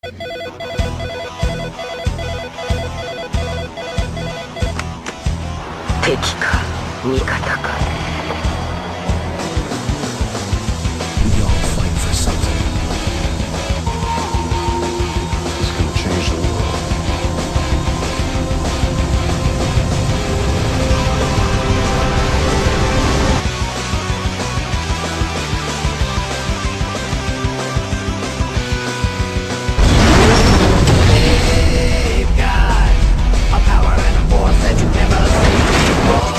敵か味方か We all fight for something. It's gonna change the world. They've got a power and a force that you've never seen before.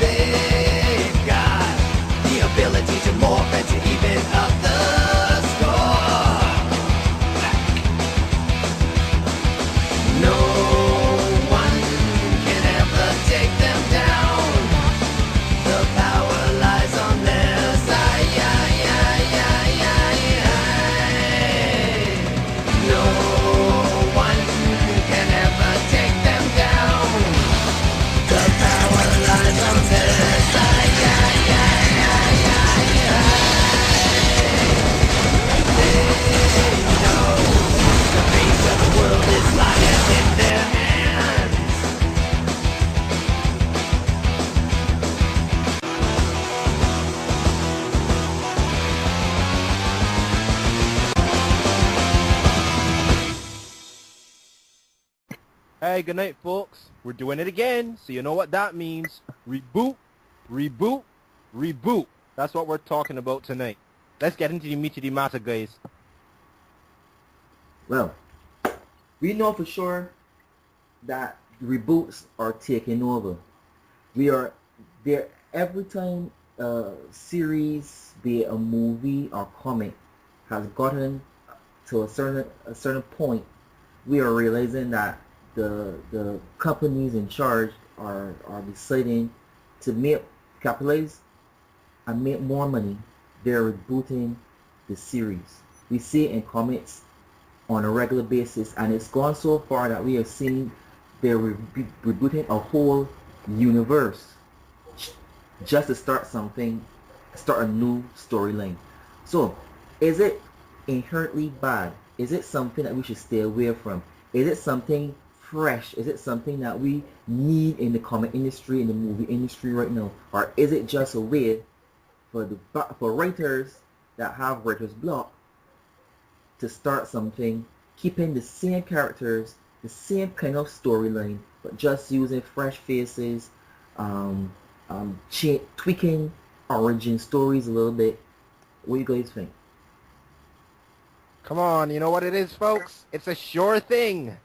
They've got the ability to morph and to even up the score. No one can ever take them down. The power lies on their side. No one can ever take them down. The power lies on their side. They know the fate of the world is lying in their hands. Hey, good night, folks. We're doing it again, so you know what that means. Reboot, reboot, reboot. That's what we're talking about tonight. Let's get into the meat of the matter, guys. Well, we know for sure that reboots are taking over. We are there every time a series, be it a movie or comic, has gotten to a certain point. We are realizing that the companies in charge are deciding to capitalize and make more money. They're rebooting the series. We see it in comics on a regular basis, and it's gone so far that we have seen they're rebooting a whole universe just to start a new storyline. So, is it inherently bad? Is it something that we should stay away from? Is it something fresh? Is it something that we need in the comic industry, in the movie industry right now? Or is it just a way for writers that have writer's block to start something, keeping the same characters, the same kind of storyline, but just using fresh faces, tweaking origin stories a little bit? What do you guys think? Come on, you know what it is, folks? It's a sure thing.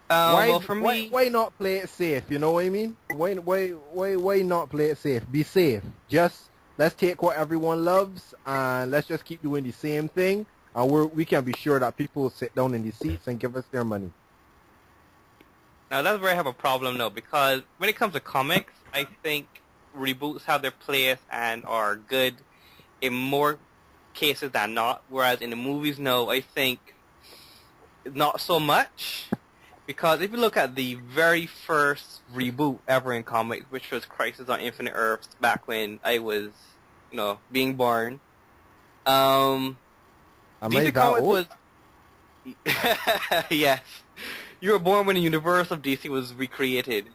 Well, for me, why not play it safe? You know what I mean? Why not play it safe? Be safe. Just let's take what everyone loves and let's just keep doing the same thing, and we can be sure that people will sit down in the seats and give us their money. now that's where I have a problem though, because when it comes to comics, I think reboots have their place and are good in more cases than not. Whereas in the movies, no, I think not so much. Because if you look at the very first reboot ever in comics, which was Crisis on Infinite Earths, back when I was, being born, Am I DC that Comics old? was... Yes. You were born when the universe of DC was recreated.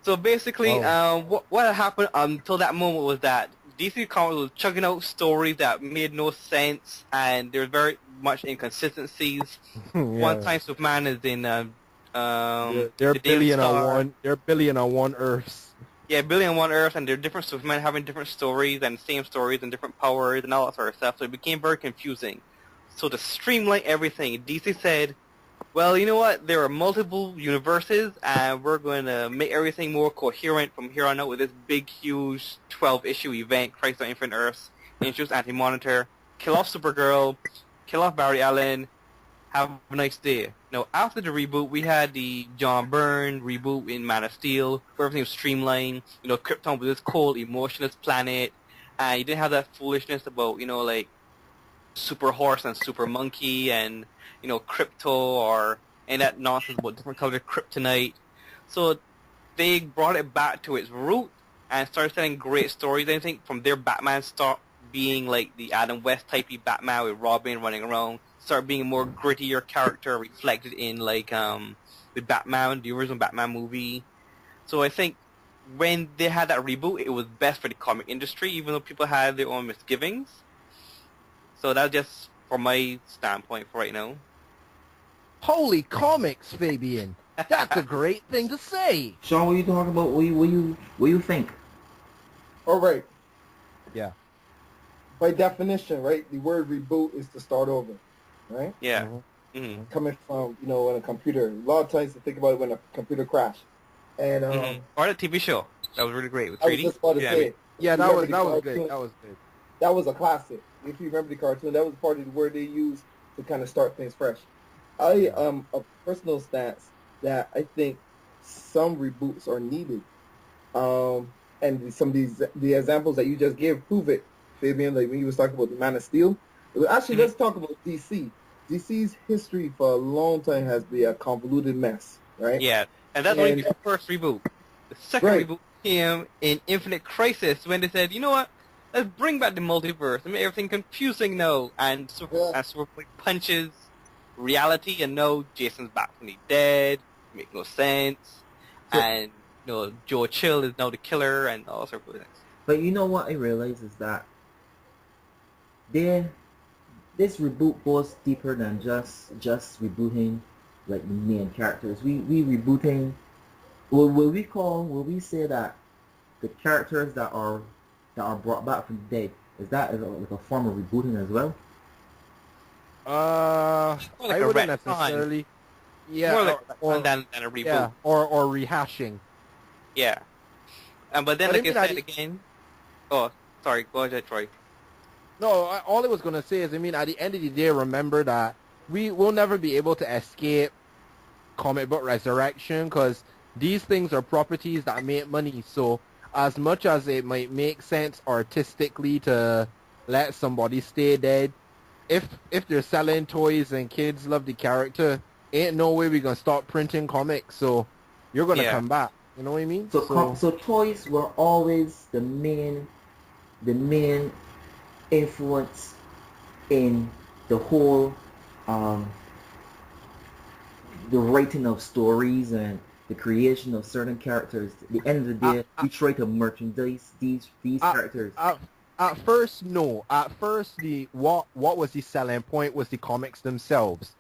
So basically, what happened until that moment was that DC Comics was chugging out stories that made no sense, and there was very much inconsistencies. Yeah. One time Superman is in They're the billion Daily on Star. one. They're billion on one Earths. Yeah, billion on one Earth, and there are different Supermen having different stories and same stories and different powers and all that sort of stuff. So it became very confusing. So to streamline everything, DC said, well, you know what? There are multiple universes, and we're going to make everything more coherent from here on out with this big, huge 12-issue event, Crisis on Infinite Earths, introduce Anti-Monitor, kill off Supergirl, kill off Barry Allen, have a nice day. Now, after the reboot, we had the John Byrne reboot in Man of Steel, where everything was streamlined. Krypton was this cold, emotionless planet, and you didn't have that foolishness about, like, Super Horse and Super Monkey and, Crypto or any that nonsense about different colored kryptonite. So they brought it back to its root, and started telling great stories. I think from there, Batman stopped being like the Adam West typey Batman with Robin running around, started being a more grittier character reflected in like with Batman, the original Batman movie. So I think when they had that reboot, it was best for the comic industry, even though people had their own misgivings. So that's just from my standpoint for right now. Holy comics, Fabian. That's a great thing to say. Sean, what you talking about? What you think? All right. Yeah. By definition, right, the word reboot is to start over, right? Yeah. Mm-hmm. Coming from, when a computer, a lot of times you think about it when a computer crashed. And Or the TV show. That was really great with I was 3D. just about to say, Yeah, you that was remember the good. cartoon? That was good. That was a classic. If you remember the cartoon, that was part of the word they used to kind of start things fresh. A personal stance that I think some reboots are needed. And some of the examples that you just gave prove it, Fabian, like when you was talking about the Man of Steel. Actually, let's talk about DC. DC's history for a long time has been a convoluted mess, right? Yeah, and that's only the first reboot. The second Right. reboot came in Infinite Crisis when they said, you know what, let's bring back the multiverse and make everything confusing now. And Superboy punches reality and no, Jason's back from the dead, make no sense. Sure. And Joe Chill is now the killer and all sorts of things. But you know what I realize is that this reboot goes deeper than just rebooting like the main characters. We rebooting. Will we say that the characters that are brought back from the dead, is that like a form of rebooting as well? Like I a wouldn't retcon. necessarily. Yeah, More like or, than a reboot. yeah, or rehashing. Yeah. But then, But like I isn't said that again... Oh, sorry. Go ahead, Troy. No, all I was going to say is, at the end of the day, remember that we will never be able to escape comic book resurrection because these things are properties that make money. So as much as it might make sense artistically to let somebody stay dead, if they're selling toys and kids love the character, ain't no way we're going to stop printing comics. So you're going to come back. You know what I mean? So toys were always the main influence in the whole the writing of stories and the creation of certain characters. At the end of the day, we try to merchandise these characters. At first, no. At first, what was the selling point was the comics themselves.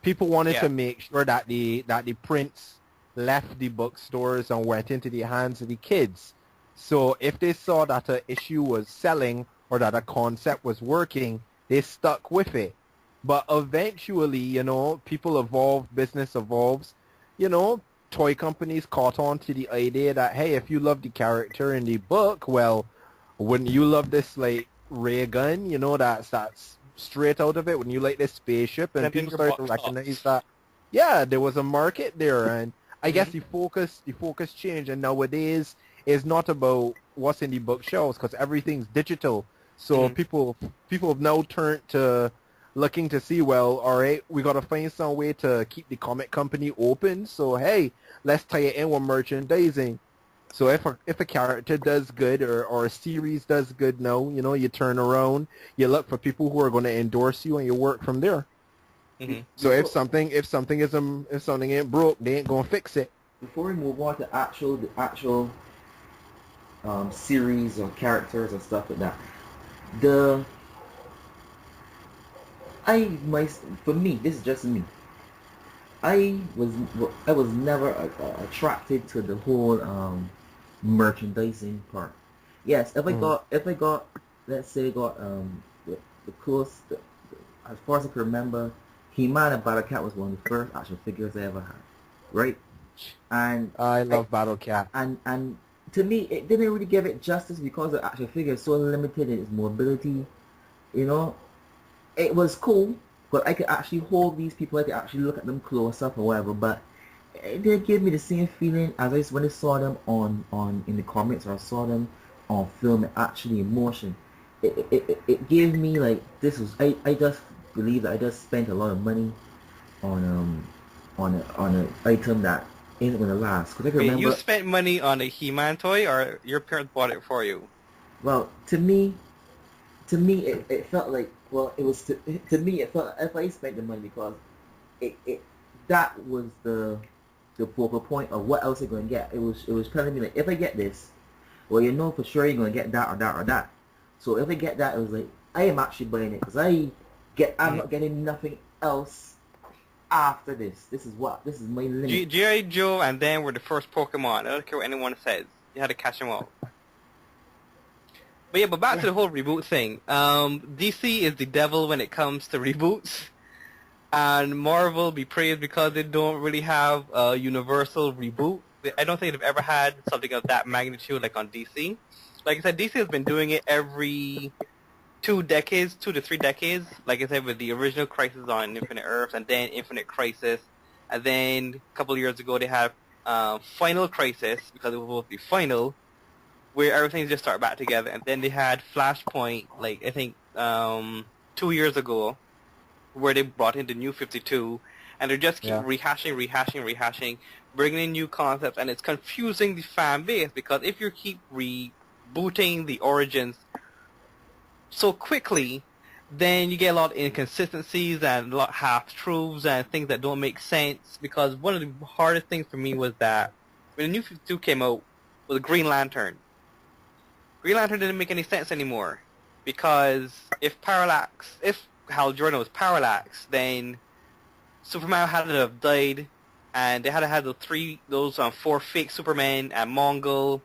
People wanted to make sure that the prints left the bookstores and went into the hands of the kids. So if they saw that an issue was selling or that a concept was working, they stuck with it. But eventually, people evolve, business evolves. Toy companies caught on to the idea that, hey, if you love the character in the book, well, wouldn't you love this, like, ray gun? That's straight out of it. Wouldn't you like this spaceship? And people started to recognize that, yeah, there was a market there. And I guess the focus changed. And nowadays, it's not about what's in the bookshelves because everything's digital. So people have now turned to looking to see, well, all right, we got to find some way to keep the comic company open. So, hey, let's tie it in with merchandising. So if a character does good or a series does good now, you turn around, you look for people who are going to endorse you and you work from there. Mm-hmm. So if something ain't broke, they ain't going to fix it. Before we move on to the actual series or characters or stuff like that, for me, this is just me. I was never attracted to the whole merchandising part. Yes, if I got, let's say, the close, as far as I can remember, He-Man and Battle Cat was one of the first action figures I ever had, right? And I love Battle Cat. And to me, it didn't really give it justice because the action figure is so limited in its mobility. It was cool, but I could actually hold these people. I could actually look at them close up or whatever. But it didn't give me the same feeling as when I saw them on in the comics or I saw them on film and actually in motion. It gave me like this was. I just believe that I just spent a lot of money on an item that ain't gonna last. Cause I can Wait, remember. you spent money on a He-Man toy, or your parents bought it for you? Well, to me, it felt like, well, it was to me it felt if I spent the money because it that was the focal point of what else you're gonna get. It was telling me like, if I get this, well, you know for sure you're gonna get that or that or that. So if I get that, it was like I am actually buying it because I'm not getting nothing else after this. This is my limit. G.I. Joe and then were the first Pokemon. I don't care what anyone says. You had to catch them all. But yeah, but back to the whole reboot thing. DC is the devil when it comes to reboots. And Marvel be praised because they don't really have a universal reboot. I don't think they've ever had something of that magnitude like on DC. Like I said, DC has been doing it every 2 to 3 decades. Like I said, with the original Crisis on Infinite Earths, and then Infinite Crisis, and then a couple of years ago they had Final Crisis, because it was supposed to be final, where everything just started back together. And then they had Flashpoint, like I think 2 years ago, where they brought in the New 52, and they just keep rehashing, bringing in new concepts, and it's confusing the fan base, because if you keep rebooting the origins so quickly, then you get a lot of inconsistencies and a lot of half-truths and things that don't make sense, because one of the hardest things for me was that when the New 52 came out was Green Lantern. Green Lantern didn't make any sense anymore, because if Hal Jordan was Parallax, then Superman had to have died, and they had to have those 4 fake Supermen and Mongol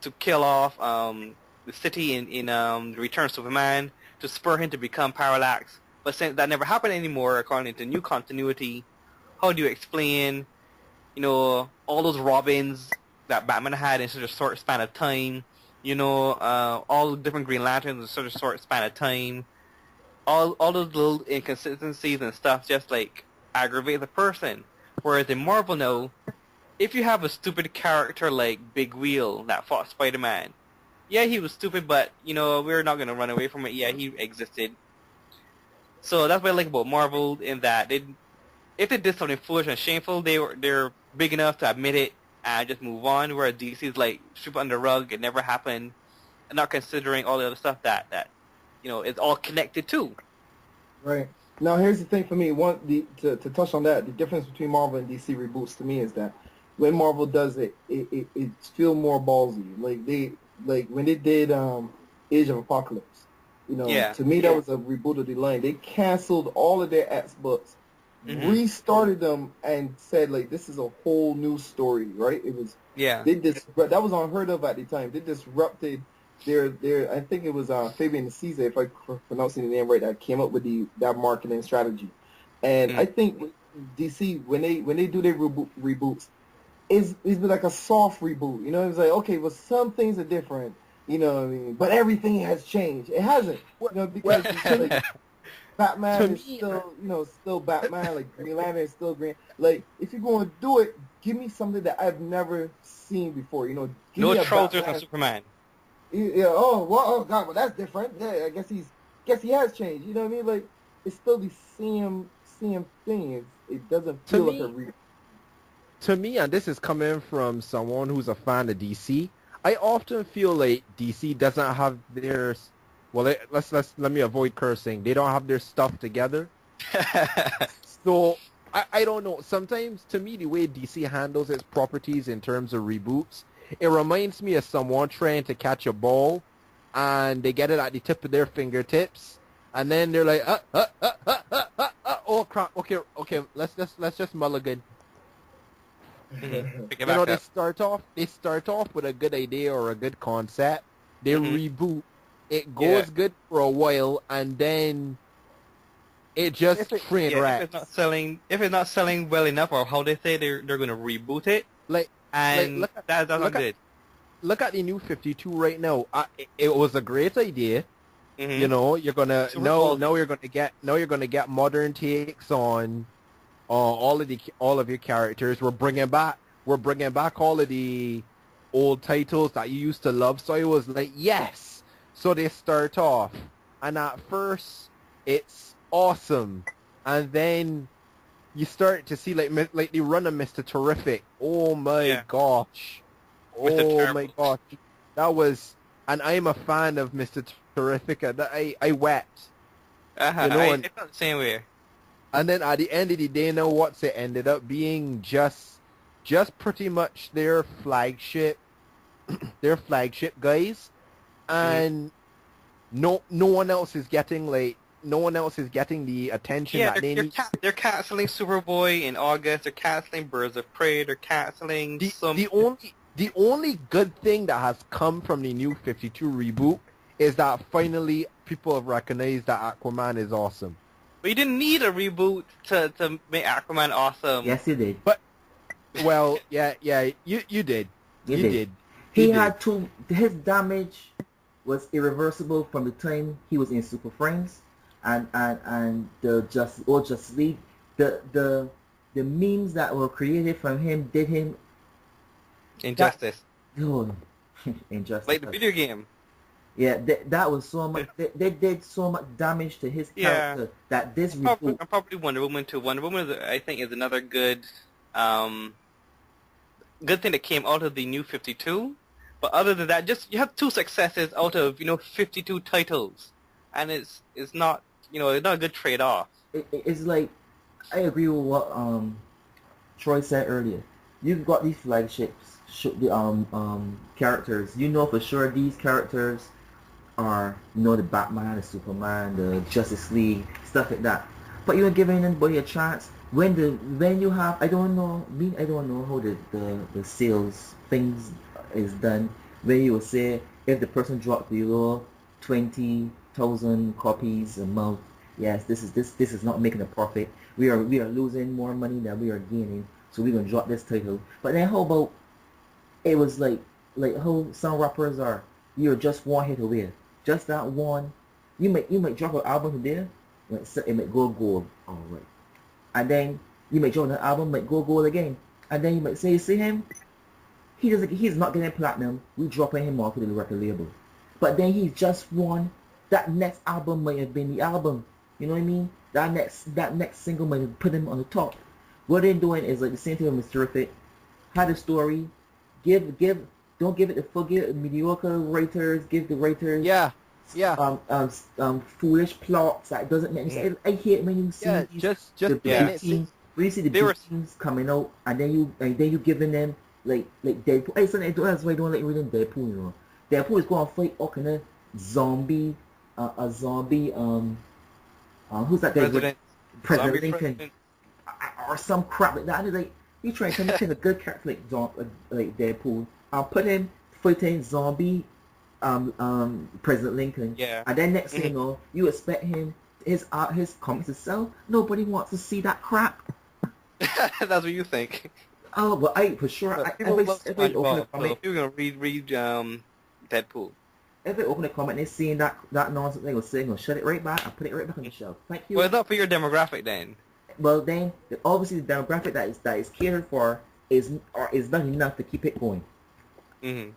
to kill off the city in Return of Superman to spur him to become Parallax. But since that never happened anymore, according to new continuity, how do you explain, all those Robins that Batman had in such a short span of time? All the different Green Lanterns in such a short span of time. All those little inconsistencies and stuff just like aggravate the person. Whereas in Marvel now, if you have a stupid character like Big Wheel that fought Spider-Man, yeah, he was stupid, but we're not gonna run away from it. Yeah, he existed. So that's what I like about Marvel, in that if they did something foolish and shameful, they're big enough to admit it and just move on. Whereas DC's like sweep under the rug, it never happened, and not considering all the other stuff that it's all connected too. Right. Now, here's the thing for me. To touch on that, the difference between Marvel and DC reboots to me is that when Marvel does it feels more ballsy. Like when they did Age of Apocalypse. To me that was a reboot of the line. They canceled all of their X-books, restarted them, and said like this is a whole new story. Right? It was that was unheard of at the time. They disrupted. I think it was Fabian and Caesar, if I'm pronouncing the name right, that came up with that marketing strategy. And I think DC, when they do their reboots, it's like a soft reboot. It's like, okay, well, some things are different, what I mean? But everything has changed. It hasn't, because like, Batman is still Batman, like Green Lantern is still Green. Like, if you're going to do it, give me something that I've never seen before, give no me trousers on Superman. Yeah. Oh God. Well, that's different. Yeah. I guess he has changed. You know what I mean? Like, it's still the same thing. It doesn't feel like a reboot. To me, and this is coming from someone who's a fan of DC, I often feel like DC doesn't have their, well, let me avoid cursing. They don't have their stuff together. So I don't know. Sometimes, to me, the way DC handles its properties in terms of reboots, it reminds me of someone trying to catch a ball, and they get it at the tip of their fingertips, and then they're like, oh crap, okay, let's just mulligan. They start off with a good idea or a good concept. They reboot. It goes good for a while, and then it just train wrecks. If it's not selling well enough, or how they say they're going to reboot it, that's not good. Look at the New 52 right now. It was a great idea. You're gonna you're gonna get modern takes on all of your characters. We're bringing back all of the old titles that you used to love. So it was like, yes. So they start off, and at first it's awesome, and then you start to see like the run of Mr. Terrific. Oh my Yeah. gosh. Mr. Oh Terrible. my gosh. That was, and I'm a fan of Mr. Terrific. I wept. Uh-huh. You know, I and- felt the same way. And then at the end of the day, now what's it ended up being? Just pretty much their flagship guys, and no one else is getting the attention Yeah, that they need. they're canceling Superboy in August. They're canceling Birds of Prey. They're canceling The only good thing that has come from the new 52 reboot is that finally people have recognized that Aquaman is awesome. But you didn't need a reboot to make Aquaman awesome. Yes, you did. Well, yeah, you did. You You did. did. He You had to. His damage was irreversible from the time he was in Super Friends and the Justice League. The memes that were created from him did him Injustice. injustice. Like the video game. Yeah, that was so much. They did so much damage to his Yeah. character that this reboot. Probably Wonder Woman too. Wonder Woman, I think, is another good thing that came out of the new 52. But other than that, just you have 2 successes out of 52 titles, and it's not it's not a good trade-off. It's like I agree with what Troy said earlier. You've got these flagships, characters. You know for sure these characters are the Batman, the Superman, the Justice League, stuff like that. But you're giving anybody a chance when you have I don't know how the sales things is done. When you will say if the person dropped below 20,000 copies a month, yes, this is not making a profit. We are losing more money than we are gaining, so we're gonna drop this title. But then how about it was like how some rappers are. You're just one hit away, just that one. You might drop an album today, it might go gold, all right, and then you might drop an album, might go gold again, and then you might say, you see him. He's not getting platinum. We dropping him off with the record label, but then he's just won. That next album might have been the album. You know what I mean? That next single might have put him on the top. What they're doing is like the same thing with Mr. Terrific. Had a story. Don't give it to forget mediocre writers. Give the writers foolish plots that doesn't make sense. I hate when you see the big teams. When you see the big teams coming out and then you giving them like Deadpool. That's why I don't like reading Deadpool. Deadpool is going to fight all kind of zombie. Who's that guy? President Lincoln. Or some crap like that. Like you trying to make a good character like Deadpool. I'll put him fighting zombie President Lincoln. Yeah. And then next thing you know, you expect his comics to sell. Nobody wants to see that crap. That's what you think. Oh, well, for sure. If I open a comic, you're gonna read Deadpool. if they open a comment and they seeing that nonsense, they will say, "Gonna shut it right back and put it right back on the shelf." Thank you. Well, it's not for your demographic then. Well, then obviously the demographic that is catered for is not enough to keep it going. Mm-hmm.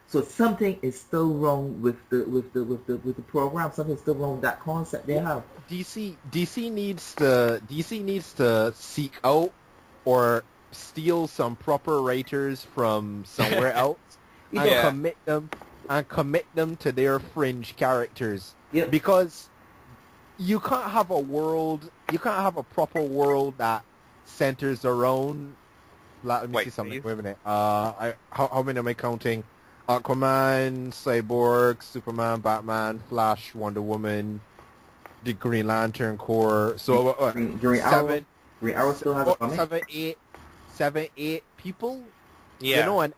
So something is still wrong with the program. Something's still wrong with that concept they have. DC needs to seek out or steal some proper writers from somewhere else and commit them to their fringe characters. Yep. Because you can't have a proper world that centers around. Let me see something. Wait a minute. How many am I counting? Aquaman, Cyborg, Superman, Batman, Flash, Wonder Woman, the Green Lantern Corps. So Green Arrow still has a comic. 7, 8 people. Yeah. You know, and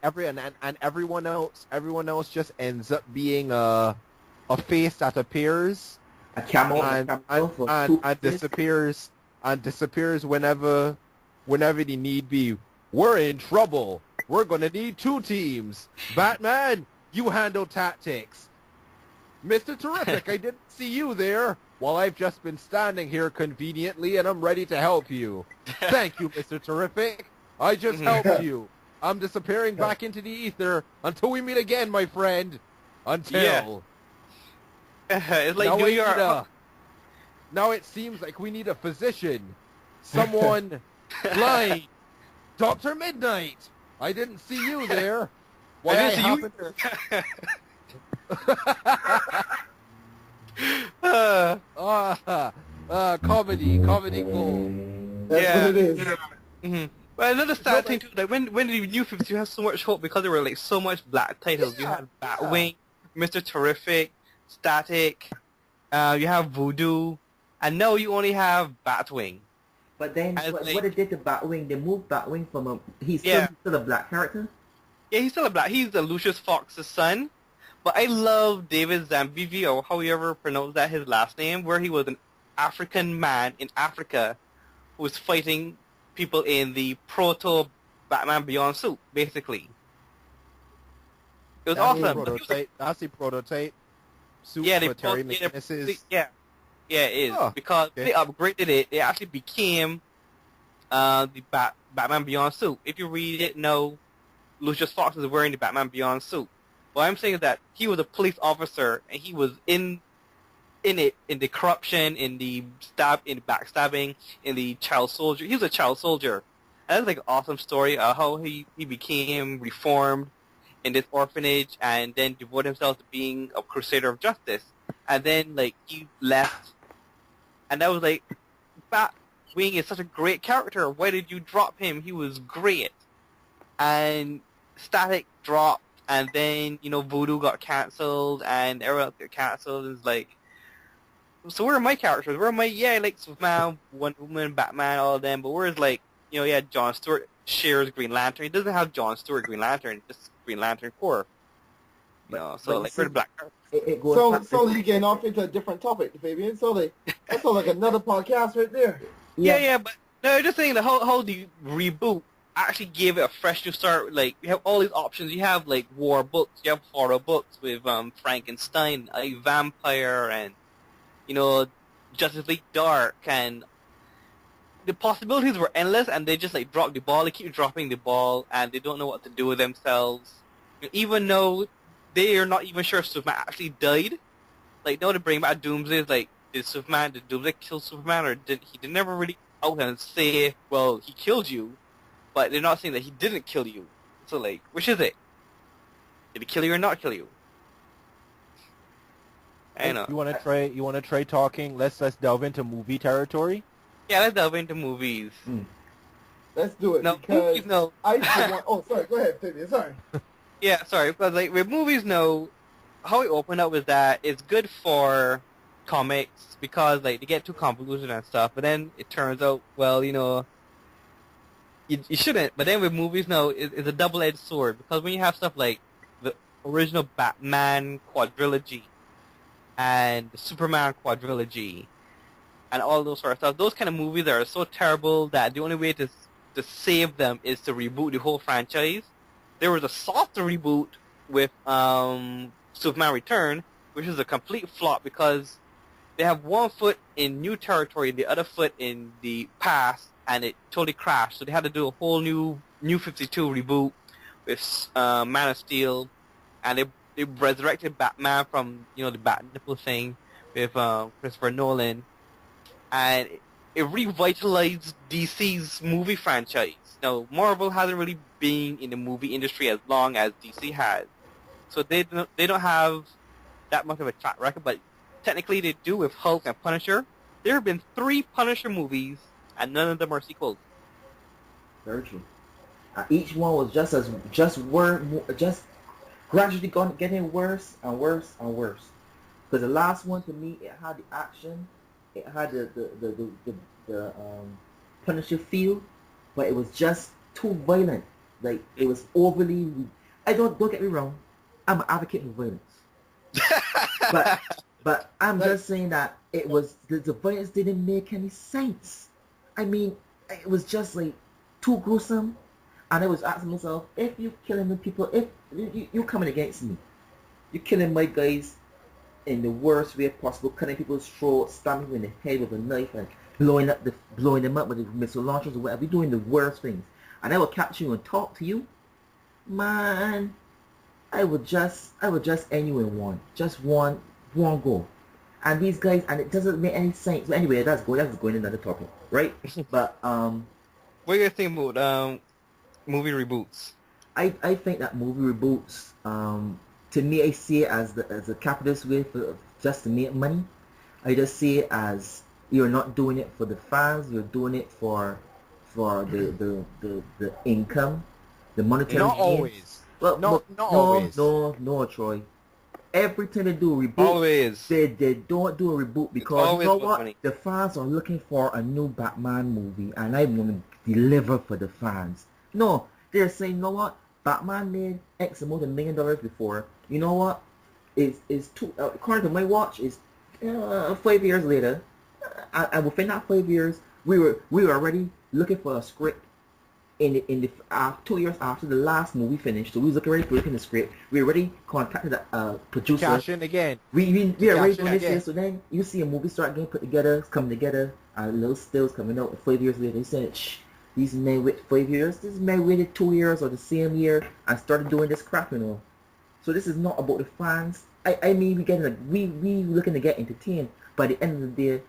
everyone else just ends up being a face that appears A camel and disappears whenever the need be. We're in trouble. We're gonna need 2 teams. Batman, you handle tactics. Mr. Terrific, I didn't see you there. Well, I've just been standing here conveniently and I'm ready to help you. Thank you, Mr. Terrific. I just helped you. I'm disappearing back into the ether until we meet again, my friend. Until. Yeah. It's like New York. Now it seems like we need a physician. Someone blind. Dr. Midnight. I didn't see you there. Why I didn't see you comedy gold. That's Yeah. what it is. Mm-hmm. But another sad thing too, like when the New 52 has so much hope because there were like so much black titles. You had Batwing, Mr. Terrific, Static, you have Voodoo, and now you only have Batwing. But then I what think- they did to Batwing, they moved Batwing from a he's Yeah. still a black character. Yeah, he's still a black. He's the Lucius Fox's son. But I love David Zambivi, or however pronounce that his last name, where he was an African man in Africa who was fighting people in the proto Batman Beyond suit, basically. It was awesome. But he was a- Prototype. That's the prototype. Suit Yeah, for Terry both- McGinnis's. yeah, it is Oh, because okay. they upgraded it. It actually became the Batman Beyond suit. If you read it, no, Lucius Fox is wearing the Batman Beyond suit. What I'm saying is that he was a police officer and he was in the corruption, in the backstabbing, in the child soldier. He was a child soldier. And that's like an awesome story of how he became reformed in this orphanage and then devoted himself to being a crusader of justice. And then like he left, and that was like, Batwing is such a great character. Why did you drop him? He was great. And Static dropped, and then Voodoo got cancelled, and everyone else got cancelled. It's like, so where are my characters? Where are my like Superman, Wonder Woman, Batman, all of them? But where's like John Stewart shares Green Lantern. He doesn't have John Stewart Green Lantern, just Green Lantern Corps. So but like see- we're the black characters. It goes So, back so to- you're getting off into a different topic, Fabian. So that's all like another podcast right there. Yeah, but no, just saying the whole the reboot actually gave it a fresh new start. Like you have all these options. You have like war books, you have horror books with Frankenstein, a vampire, and Justice League Dark, and the possibilities were endless. And they just like dropped the ball. They keep dropping the ball, and they don't know what to do with themselves. Even though they are not even sure if Superman actually died. Like now to bring back Doomsday is like, did Doomsday kill Superman, or did he never really out and say, well, he killed you, but they're not saying that he didn't kill you. So like, which is it? Did he kill you or not kill you? I don't know. You want to try talking? Let's delve into movie territory. Yeah, let's delve into movies. Let's do it No, because movies, no. I just want. Oh, sorry. Go ahead, Fabian. Sorry. Yeah, sorry, because like with movies, no, how it opened up is that it's good for comics because like they get too convoluted and stuff, but then it turns out, well, you shouldn't. But then with movies, no, it's a double-edged sword because when you have stuff like the original Batman quadrilogy and the Superman quadrilogy and all those sort of stuff, those kind of movies are so terrible that the only way to save them is to reboot the whole franchise. There was a softer reboot with Superman Return, which is a complete flop because they have one foot in new territory, the other foot in the past, and it totally crashed. So they had to do a whole new 52 reboot with Man of Steel, and they resurrected Batman from the Bat Nipple thing with Christopher Nolan, and it revitalized DC's movie franchise. Now, Marvel hasn't really been in the movie industry as long as DC has, so they don't have that much of a track record, but technically they do with Hulk and Punisher. There have been 3 Punisher movies, and none of them are sequels. Very true. Each one was just gradually getting worse and worse and worse. Because the last one, to me, it had the action, it had the Punisher feel, but it was just too violent. Like it was overly. Don't get me wrong, I'm an advocate for violence, but I'm just saying that it was the violence didn't make any sense. I mean, it was just like too gruesome, and I was asking myself, if you killing the people, if you coming against me, you killing my guys in the worst way possible, cutting people's throats, stabbing them in the head with a knife, and blowing them up with the missile launchers or whatever. You're doing the worst things, and I will catch you and talk to you, man. I would just end you in one go. And these guys, and it doesn't make any sense. But anyway, that's going another topic, right? But What do you think about movie reboots? I think that movie reboots, to me, I see it as a capitalist way for just to make money. I just see it as you're not doing it for the fans, you're doing it for the income, the monetary Not gain. always. Well, Not always. No, Troy. Every time they do a reboot, Always. they don't do a reboot because always you know about what? money. The fans are looking for a new Batman movie, and I'm gonna deliver for the fans. No, they're saying, you know what? Batman made X amount of $1 million before. You know what? It's two. According to my watch, is 5 years later, and within that 5 years, we were already looking for a script. In the 2 years after the last movie finished, so we was looking the script. We already contacted the producer. Cash in again. We are already doing this again. year. So then you see a movie start getting put together, coming together, and little stills coming out. 5 years later, they said, "Shh, these men waited 5 years. This man waited 2 years or the same year and started doing this crap, you know." So this is not about the fans. I mean, we looking to get entertained. By the end of the day,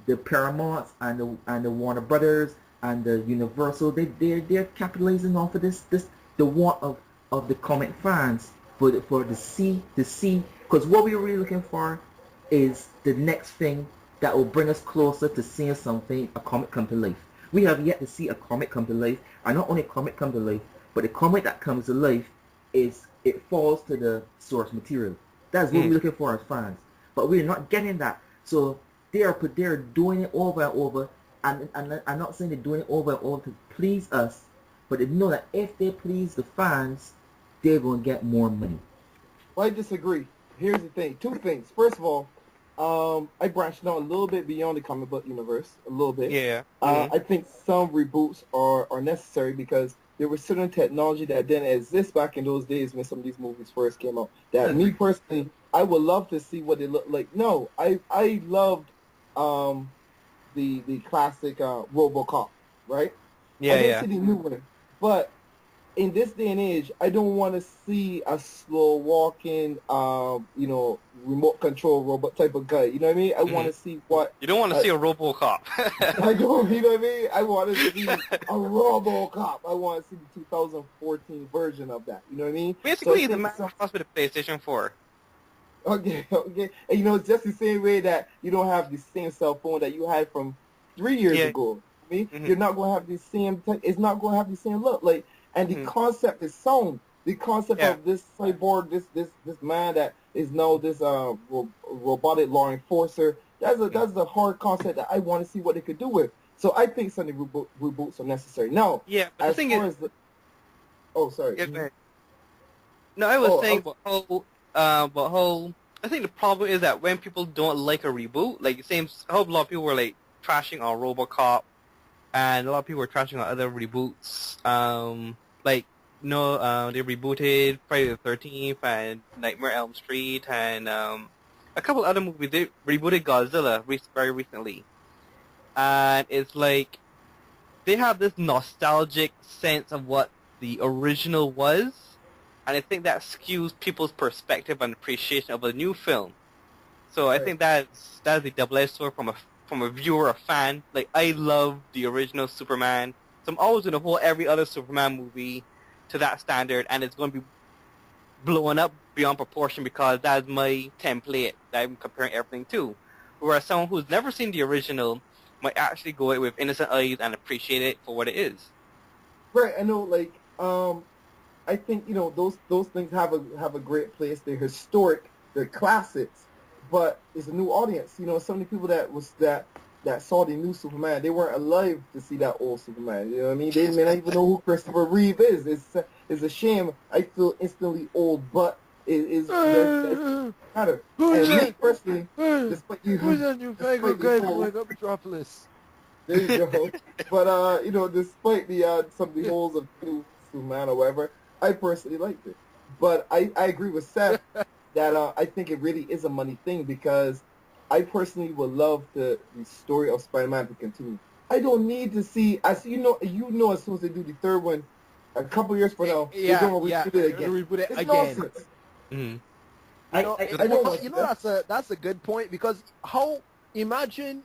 the Paramounts and the Warner Brothers and the Universal, they're capitalizing off of this the want of the comic fans for the see, because what we're really looking for is the next thing that will bring us closer to seeing something, a comic come to life. We have yet to see a comic come to life, and not only a comic come to life, but the comic that comes to life it falls to the source material. That's what we're looking for as fans, but we're not getting that. So they're doing it over and over. And I'm not saying they're doing it over and over to please us, but they know that if they please the fans, they're going to get more money. Well, I disagree. Here's the thing. Two things. First of all, I branched out a little bit beyond the comic book universe, a little bit. Yeah. I think some reboots are necessary because there was certain technology that didn't exist back in those days when some of these movies first came out. That me personally, I would love to see what they look like. No, I loved the classic RoboCop, right? Yeah, I didn't yeah. see the new one, but in this day and age, I don't want to see a slow walking, remote control robot type of guy. You know what I mean? I want to see what. You don't want to see a RoboCop. I don't. You know what I mean? I want to see a RoboCop. I want to see the 2014 version of that. You know what I mean? Basically, So the man crossed with the PlayStation 4. Okay. And it's just the same way that you don't have the same cell phone that you had from 3 years ago. I mean, you're not going to have the same. It's not going to have the same look. Like, and the concept is sound. The concept of this cyborg, this man that is now this robotic law enforcer. That's a hard concept that I want to see what they could do with. So I think some of the reboots are necessary. Now, Yeah, but as the thing far is... as oh, sorry. Yeah, go ahead. No, I was saying about how I think the problem is that when people don't like a reboot, like the same, I hope a lot of people were like trashing on RoboCop, and a lot of people were trashing on other reboots. They rebooted Friday the 13th and Nightmare on Elm Street and a couple other movies. They rebooted Godzilla very recently, and it's like they have this nostalgic sense of what the original was. And I think that skews people's perspective and appreciation of a new film. So I think that's the double-edged sword from a viewer, a fan. Like, I love the original Superman, so I'm always going to hold every other Superman movie to that standard, and it's going to be blowing up beyond proportion because that's my template that I'm comparing everything to. Whereas someone who's never seen the original might actually go it with innocent eyes and appreciate it for what it is. Right. I know. Like, I think those things have a great place. They're historic. They're classics. But it's a new audience. So many people that saw the new Superman, they weren't alive to see that old Superman. You know what I mean? They may not even know who Christopher Reeve is. It's a shame. I feel instantly old, but it is matter. And me personally, despite you, Who's that new fangled guy from like Metropolis? there you go. But despite some of the holes of new Superman or whatever, I personally liked it. But I agree with Seth that I think it really is a money thing because I personally would love the story of Spider-Man to continue. I don't need to see, as soon as they do the third one, a couple years from now, they're going to reboot it again. Reboot it It's again. nonsense. Mm-hmm. I know that's a good point, because how imagine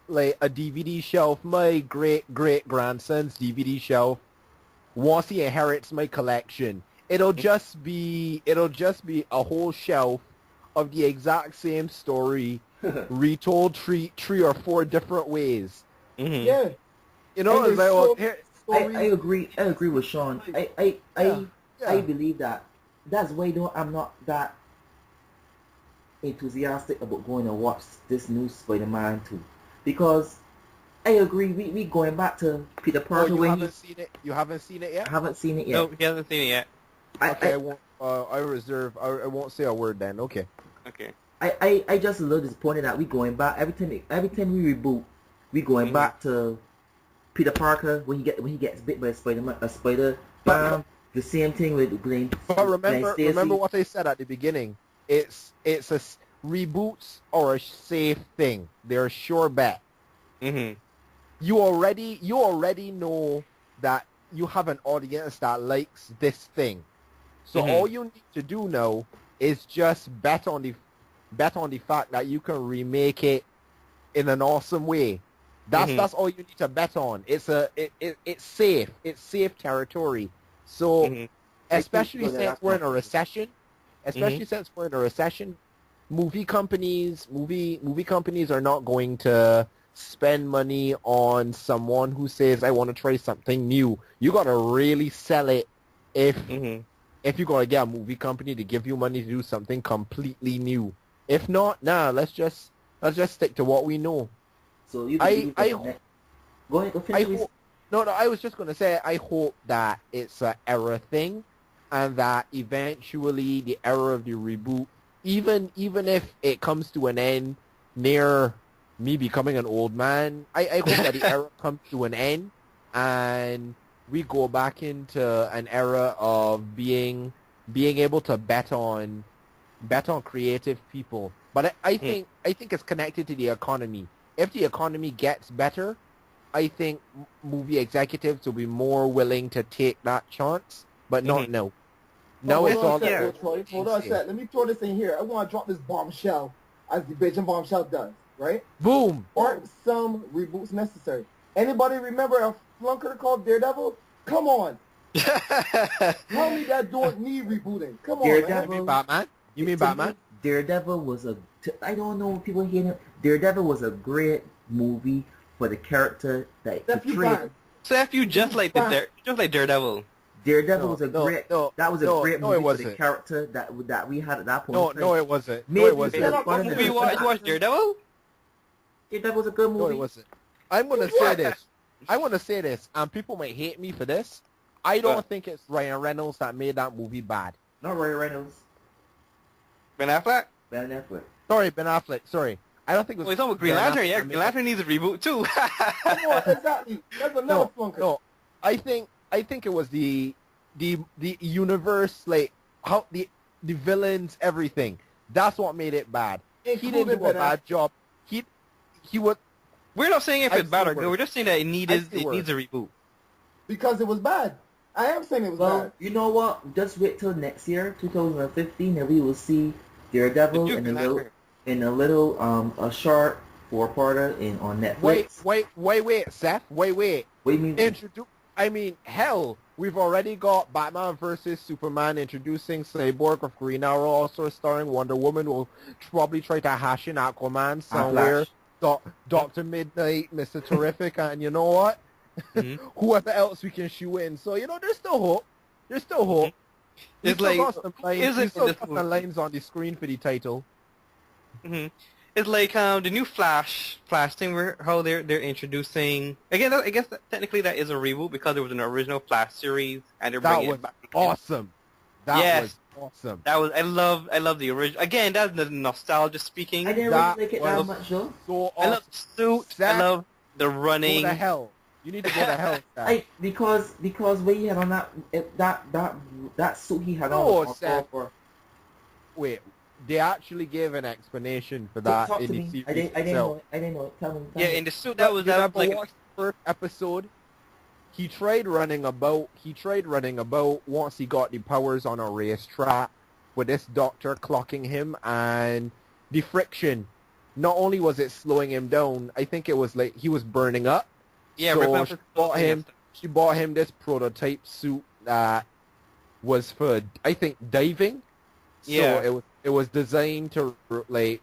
like a DVD shelf. My great grandson's DVD shelf. Once he inherits my collection, it'll just be a whole shelf of the exact same story retold three or four different ways. Mm-hmm. Yeah. You know, And it's like, well, there's here, I agree with Sean. I believe that. That's why though I'm not that enthusiastic about going to watch this new Spider-Man 2, because I agree. We going back to Peter Parker. you haven't seen it. You haven't seen it yet. I haven't seen it yet. No, he hasn't seen it yet. Okay, I won't. I reserve. I won't say a word then. Okay. Okay. I just a little disappointed that we going back every time we reboot, we going back to Peter Parker when he gets bit by a spider. The same thing with Glenn. But remember what I said at the beginning. It's reboots are a safe thing. They're a sure bet. Mm-hmm. You already know that you have an audience that likes this thing. So all you need to do now is just bet on the fact that you can remake it in an awesome way. That's all you need to bet on. It's safe. It's safe territory. So especially since we're in a recession, movie companies are not going to spend money on someone who says, I want to try something new. You got to really sell it if you got to get a movie company to give you money to do something completely new. If not, let's just stick to what we know. So you go ahead, go finish. I was just going to say, I hope that it's an era thing, and that eventually the era of the reboot, even if it comes to an end near me becoming an old man, I hope that the era comes to an end, and we go back into an era of being able to bet on creative people. But I think it's connected to the economy. If the economy gets better, I think movie executives will be more willing to take that chance, but not now. Now it's all Troy. Hold on a sec. Let me throw this in here. I want to drop this bombshell, as the Beijing bombshell does, right? Boom! Aren't some reboots necessary? Anybody remember a flunker called Daredevil? Come on. Tell me that don't need rebooting. Come on, Daredevil. man. You mean Batman? You mean Batman? Daredevil was I don't know if people hate him. Daredevil was a great movie for the character that it portrayed. Seth, you just like Daredevil. Daredevil was a great movie it for the character that we had at that point. No, it wasn't. Maybe No, it wasn't. You watch Daredevil? Daredevil was a good movie. No, it wasn't. I'm going to say this, and people might hate me for this. I don't think it's Ryan Reynolds that made that movie bad. Not Ryan Reynolds. Ben Affleck? Ben Affleck. Sorry, Ben Affleck. Sorry. I don't think it was... Well, he's on with Green Lantern. Yeah, Green Lantern needs a reboot, too. Come on, exactly. That's another flunker. No, I think it was the universe, like, how the villains, everything. That's what made it bad. He didn't do a bad job. He would... We're not saying if it's bad or good. We're just saying that it needs a reboot. Because it was bad. I am saying it was bad. You know what? Just wait till next year, 2015, and we will see Daredevil in a little a short 4-parter on Netflix. Wait, Seth. Wait. What do you mean? Hell, we've already got Batman versus Superman introducing Cyborg of Green Arrow, also starring Wonder Woman. We'll probably try to hash in Aquaman somewhere. Dr. Midnight, Mr. Terrific, and you know what? Whoever else we can shoe in. So, there's still hope. It's like, some lines on the screen for the title. It's like the new Flash thing, where how they're introducing. Again, I guess technically that is a reboot because there was an original Flash series, and they're bringing it back. Awesome. That was awesome. I love the original. Again, that's the nostalgia speaking. I didn't really like it that much, though. So I love the suit. I love the running. Go to hell. You need to go to hell. Because what he had on that suit he had on. Wait, they actually gave an explanation for that in the series. I didn't know it. Tell me. In the suit that was like the first episode. He tried running about once he got the powers on a racetrack. with this doctor clocking him, and the friction. Not only was it slowing him down, I think it was like he was burning up. Yeah, so ripping up she his bought clothing and him. stuff. She bought him this prototype suit that was for, I think, diving. Yeah. So it was designed to like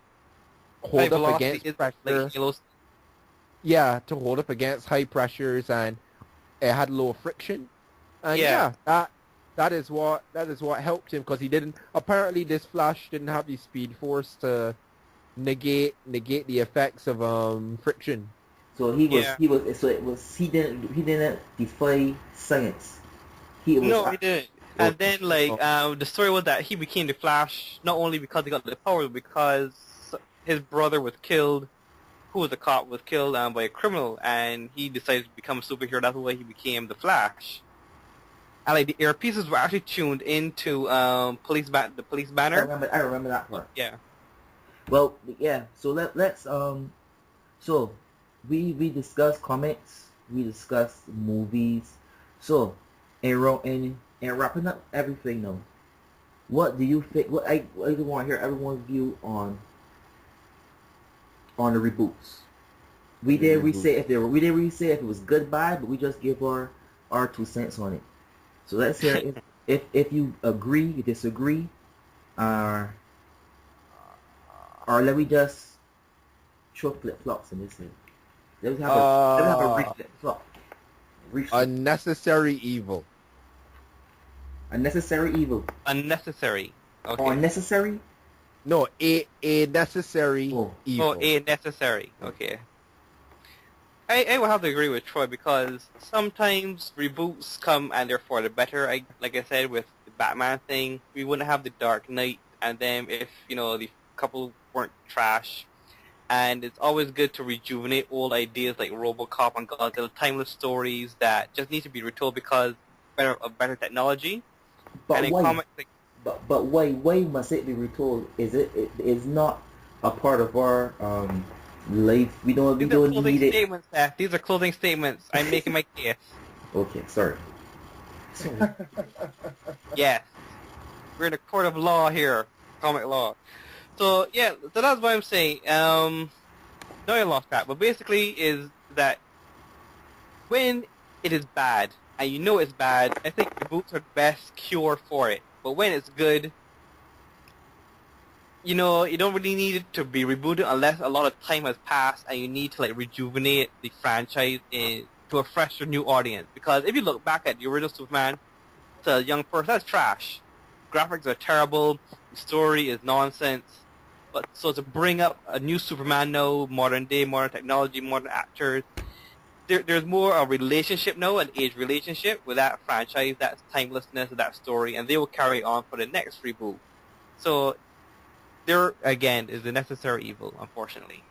High hold up velocity against is pressure. like yellow. Yeah, to hold up against high pressures, and it had low friction. And Yeah. that is what helped him, because he didn't, apparently this Flash didn't have the speed force to negate the effects of friction. So he didn't defy science. He didn't. And then, like, the story was that he became the Flash not only because he got the power, but because his brother was killed, who was a cop, was killed by a criminal, and he decided to become a superhero. That's why he became the Flash. And, like, the earpieces were actually tuned into the police banner. I remember that part. Yeah. Well, yeah. So let's so we discussed comics, we discussed movies. So and wrapping up everything now, what do you think? What I want to hear everyone's view on the reboots. We didn't really say if it was good, bad, but we just give our 2 cents on it. So let's hear if you agree, you disagree, or let me just throw flip-flops in this thing. Let me have a flip-flop. Unnecessary evil. Unnecessary evil. Unnecessary. Okay. Or necessary? No, a necessary evil. Oh, a necessary. Okay. I will have to agree with Troy, because sometimes reboots come and they're for the better. Like I said, with the Batman thing, we wouldn't have the Dark Knight, and then if, the couple weren't trash. And it's always good to rejuvenate old ideas like RoboCop and Godzilla, timeless stories that just need to be retold because of better technology. But and in why? comics, But why must it be retold? It is not a part of our life. We don't need it. Statements, Seth. These are closing statements. I'm making my case. Okay, sorry. Yes. We're in a court of law here. Comic law. So, yeah, so that's what I'm saying. No, I lost that. But basically is that when it is bad, and you know it's bad, I think reboots are the best cure for it. But when it's good, you don't really need it to be rebooted unless a lot of time has passed and you need to, like, rejuvenate the franchise to a fresh or new audience. Because if you look back at the original Superman, to a young person, that's trash. Graphics are terrible, the story is nonsense. But so to bring up a new Superman now, modern day, modern technology, modern actors, there's more a relationship now, an age relationship with that franchise, that timelessness of that story, and they will carry on for the next reboot. So there, again, is the necessary evil, unfortunately.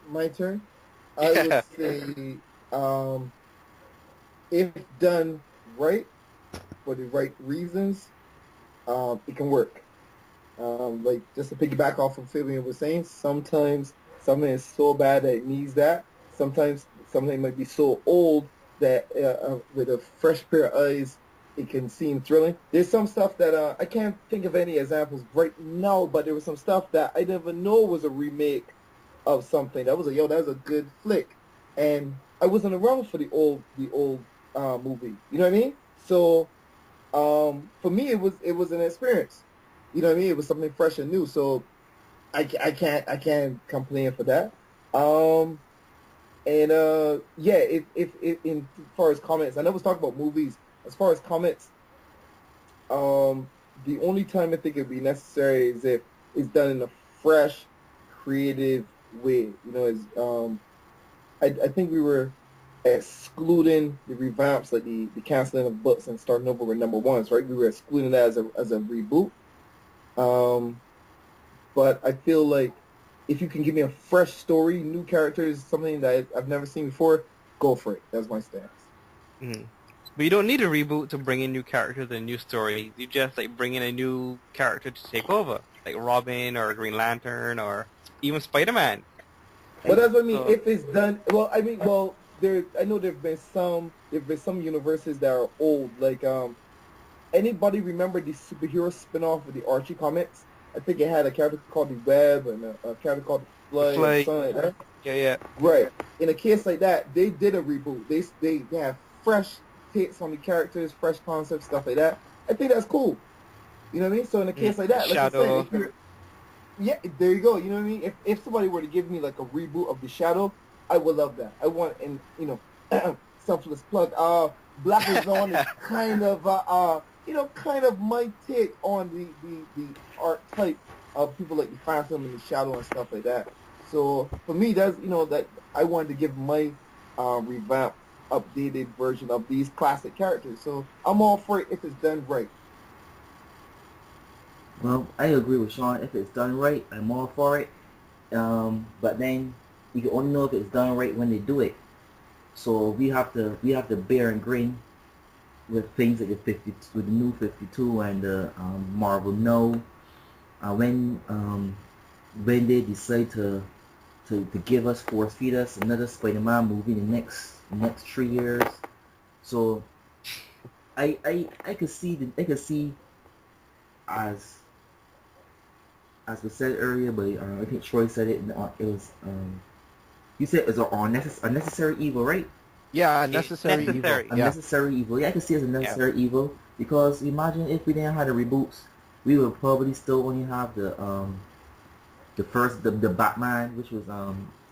My turn. I would say, if done right, for the right reasons, it can work. Like, just to piggyback off of Fabian was saying, sometimes something is so bad that it needs that. Sometimes something might be so old that with a fresh pair of eyes, it can seem thrilling. There's some stuff that I can't think of any examples right now, but there was some stuff that I never know was a remake of something. That was a good flick, and I wasn't around for the old movie. You know what I mean? So for me, it was an experience. You know what I mean? It was something fresh and new. So I can't complain for that. If in as far as comments, I know we're talking about movies. As far as comments, the only time I think it'd be necessary is if it's done in a fresh, creative way. I think we were excluding the revamps, like the canceling of books and starting over with number ones, right? We were excluding that as a reboot. But I feel like if you can give me a fresh story, new characters, something that I've never seen before, go for it. That's my stance. Mm-hmm. But you don't need a reboot to bring in new characters and new stories. You just, like, bring in a new character to take over, like Robin or Green Lantern or even Spider-Man. But that's what I mean. If it's done, I know there've been some universes that are old, like anybody remember the superhero spin-off of the Archie comics? I think it had a character called the Web and a character called the Fly, Fly. and something like that. Yeah. Right. In a case like that, they did a reboot. They have fresh takes on the characters, fresh concepts, stuff like that. I think that's cool. You know what I mean? So in a case like that, like I Shadow. said, yeah, there you go. You know what I mean? If somebody were to give me like a reboot of the Shadow, I would love that. I want, and selfless plug. Black Zone is kind of kind of my take on the art type of people like the Phantom and the Shadow and stuff like that. So for me, that's that I wanted to give my revamped, updated version of these classic characters. So I'm all for it if it's done right. Well, I agree with Shawn. If it's done right, I'm all for it. But then you can only know if it's done right when they do it. So we have to bear and grin with things like with the new 52 and the Marvel No. When they decide to give us, force feed us another Spider-Man movie in the next 3 years. So I could see as was said earlier, but I think Troy said it. It was you said it was unnecessary evil, right? Yeah, unnecessary evil. Necessary. Yeah. Unnecessary evil. Yeah, I can see it as a necessary evil because imagine if we didn't have the reboots, we would probably still only have the first the Batman, which was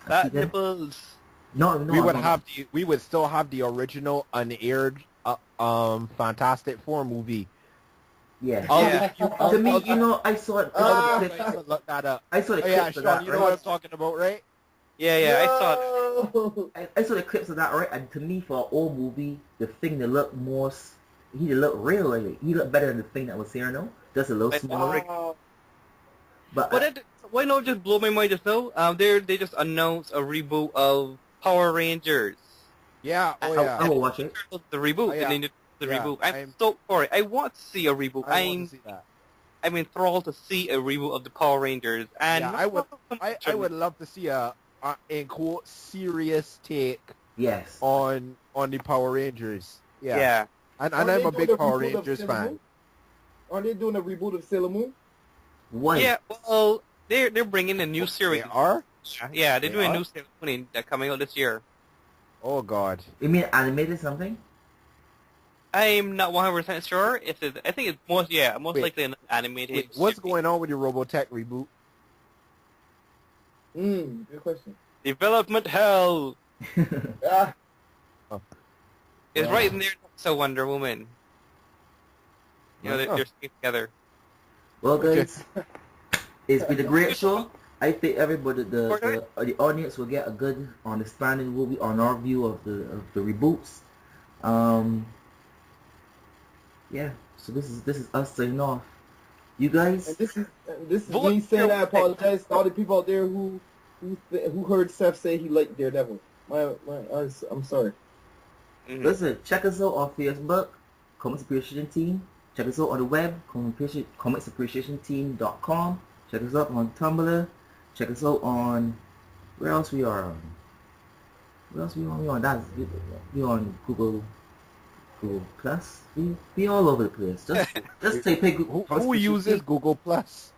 Bat nipples. No, We would still have the original unaired Fantastic Four movie. Yeah. Yeah. To me, I saw it. Look that up. I saw the Oh, yeah, clips of Sean, that. you know what I'm talking about, right? Yeah, I saw it. I saw the clips of that, right? And to me, for an old movie, the thing that looked more, he looked real. Like, he looked better than the thing that was here, no? Just a little smaller. But Why not just blow my mind just now? They just announced a reboot of Power Rangers. Yeah, I will watch it. The reboot. Oh, yeah. They did the Yeah, reboot. I'm stoked for it. I want to see a reboot. I want to see that. I'm enthralled to see a reboot of the Power Rangers. And Yeah, I would love to see a in quote serious take Yes. on the Power Rangers. Yeah. Yeah. And Aren't I'm they a doing big a Power reboot of Rangers Sailor fan. Moon? Aren't they doing a reboot of Sailor Moon? What? Yeah, well, they're bringing a new series. They are? Yeah, they're They doing are? a new Sailor Moon that's coming out this year. Oh God. You mean animated something? I'm not 100% sure. I think it's most likely an animated. Wait, what's series. going on with your Robotech reboot? Good question. Development hell Ah, is right in there. So Wonder Woman. They're staying together. Well, guys, it's been a great show. I think everybody, the audience, will get a good understanding on our view of the reboots. Yeah. So this is us signing off. You guys. and this is me saying I apologize to all the people out there who heard Seth say he liked Daredevil. I'm sorry. Mhm. Listen, check us out on Facebook, Comics Appreciation Team. Check us out on the web, comicsappreciationteam.com. Check us out on Tumblr. Check us out on where else we are. Where else we on? We on Google Plus. We all over the place. Just say Google. Who uses Google Plus?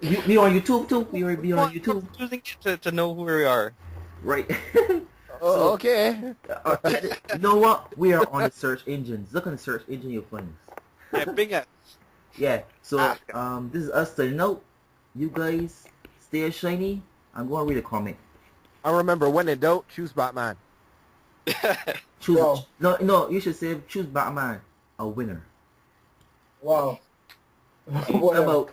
We on YouTube too. We on YouTube. Using it to know who we are. Right. Oh, okay. You know what? We are on the search engines. Look on the search engine, you'll find us. Yeah, big us. Yeah. So this is us saying no. You guys stay shiny. I'm going to read a comment. I remember when in doubt, choose Batman. Choose. Wow. No. You should say choose Batman, a winner. Wow. How Whatever. about